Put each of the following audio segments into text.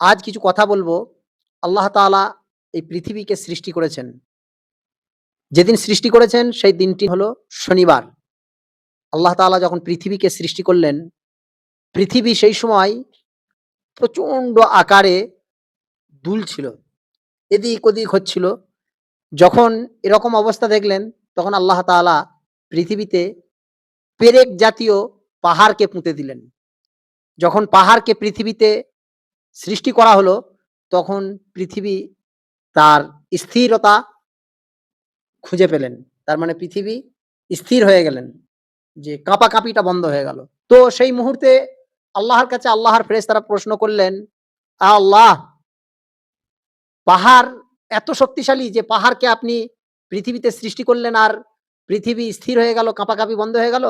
আজ কিছু কথা বলবো। আল্লাহ তাআলা এই পৃথিবীকে সৃষ্টি করেছেন। যেদিন সৃষ্টি করেছেন সেই দিনটি হলো শনিবার। আল্লাহ তাআলা যখন পৃথিবীকে সৃষ্টি করলেন, পৃথিবী সেই সময় প্রচণ্ড আকারে দুলছিল। এদিক ওদিক হচ্ছিল। যখন এরকম অবস্থা দেখলেন, তখন আল্লাহ তাআলা পৃথিবীতে পেরেক জাতীয় পাহাড়কে পুঁতে দিলেন। যখন পাহাড়কে পৃথিবীতে সৃষ্টি করা হলো, তখন পৃথিবী তার স্থিরতা খুঁজে পেলেন। তার মানে পৃথিবী স্থির হয়ে গেলেন। যে কাঁপাকাঁপিটা বন্ধ হয়ে গেল। তো সেই মুহূর্তে আল্লাহর কাছে আল্লাহর ফেরেশতারা প্রশ্ন করলেন, আল্লাহ, পাহাড় এত শক্তিশালী যে পাহাড়কে আপনি পৃথিবীতে সৃষ্টি করলেন আর পৃথিবী স্থির হয়ে গেল, কাঁপাকাঁপি বন্ধ হয়ে গেল?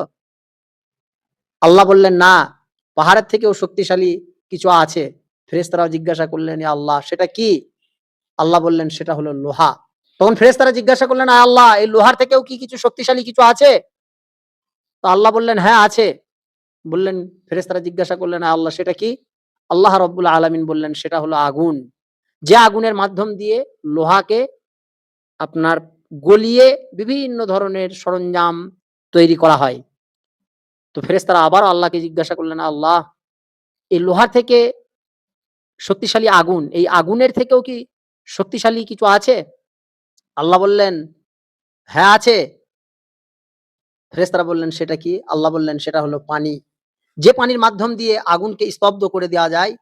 আল্লাহ বললেন, না, পাহাড়ের থেকেও শক্তিশালী কিছু আছে। ফেরেশতারাও জিজ্ঞাসা করলেন, ইয়া আল্লাহ, সেটা কি? আল্লাহ বললেন, সেটা হলো লোহা। তখন ফেরেশতারা জিজ্ঞাসা করলেন, আল্লাহ, এই লোহার থেকেও কি কিছু শক্তিশালী কিছু আছে? তো আল্লাহ বললেন, হ্যাঁ, আছে। বললেন, ফেরেশতারা জিজ্ঞাসা করলেন, আল্লাহ, সেটা কি? আল্লাহ রাব্বুল আলামিন বললেন, সেটা হলো আগুন। যে আগুনের মাধ্যম দিয়ে লোহাকে আপনার গলিয়ে বিভিন্ন ধরনের সরঞ্জাম তৈরি করা হয়। তো ফেরেশতারা আবারও আল্লাহকে জিজ্ঞাসা করলেন, আল্লাহ, এই লোহা থেকে শক্তিশালী আগুন, এই আগুনের থেকেও কি শক্তিশালী কিছু আছে? আল্লাহ বললেন, হ্যাঁ, আছে। ফেরেশতারা বললেন, সেটা কি? আল্লাহ বললেন, সেটা হলো পানি। যে পানির মাধ্যম দিয়ে আগুনকে স্তব্ধ করে দেওয়া যায়,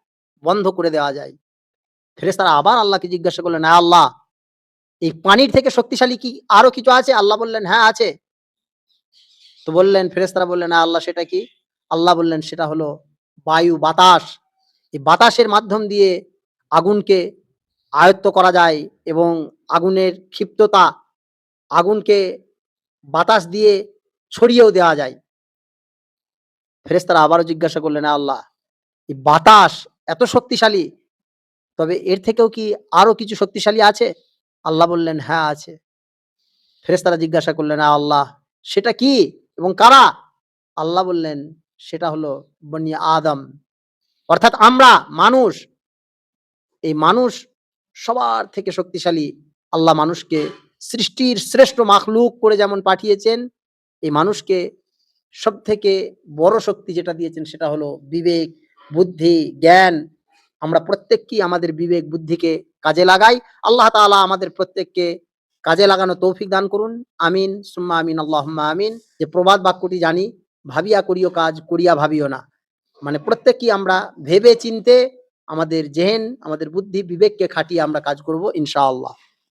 বন্ধ করে দেওয়া যায়। ফেরেশতারা আবার আল্লাহকে জিজ্ঞাসা করলেন, আল্লাহ, এই পানির থেকে শক্তিশালী কি আরো কিছু আছে? আল্লাহ বললেন, হ্যাঁ, আছে। তো বললেন, ফেরেশতারা বললেন, আল্লাহ, সেটা কি? আল্লাহ বললেন, সেটা হলো বায়ু, বাতাস। এই বাতাসের মাধ্যম দিয়ে আগুনকে আয়ত্ত করা যায় এবং আগুনের ক্ষিপ্ততা, আগুনকে বাতাস দিয়ে ছড়িয়েও দেওয়া যায়। ফেরেশতারা আবারও জিজ্ঞাসা করলেন, আল্লাহ, এই বাতাস এত শক্তিশালী, তবে এর থেকেও কি আরো কিছু শক্তিশালী আছে? আল্লাহ বললেন, হ্যাঁ, আছে। ফেরেশতারা জিজ্ঞাসা করলেন, আল্লাহ, সেটা কি এবং কারা? আল্লাহ বললেন, সেটা হলো বনি আদম। অর্থাৎ আমরা মানুষ। এই মানুষ সবার থেকে শক্তিশালী। আল্লাহ মানুষকে সৃষ্টির শ্রেষ্ঠ মাখলুক করে যেমন পাঠিয়েছেন, এই মানুষকে সবথেকে বড় শক্তি যেটা দিয়েছেন সেটা হলো বিবেক, বুদ্ধি, জ্ঞান। আমরা প্রত্যেককেই আমাদের বিবেক বুদ্ধিকে কাজে লাগাই। আল্লাহ তাআলা আমাদের প্রত্যেককে কাজে লাগানো তৌফিক দান করুন। আমিন সুম্মা আমিন, আল্লাহুম্মা আমিন। যে প্রবাদ বাক্যটি জানি, ভাবিয়া করিও কাজ, করিয়া ভাবিও না। মানে প্রত্যেককেই আমরা ভেবে চিন্তে আমাদের জেহেন, আমাদের বুদ্ধি, বিবেককে খাটিয়ে আমরা কাজ করব ইনশাআল্লাহ।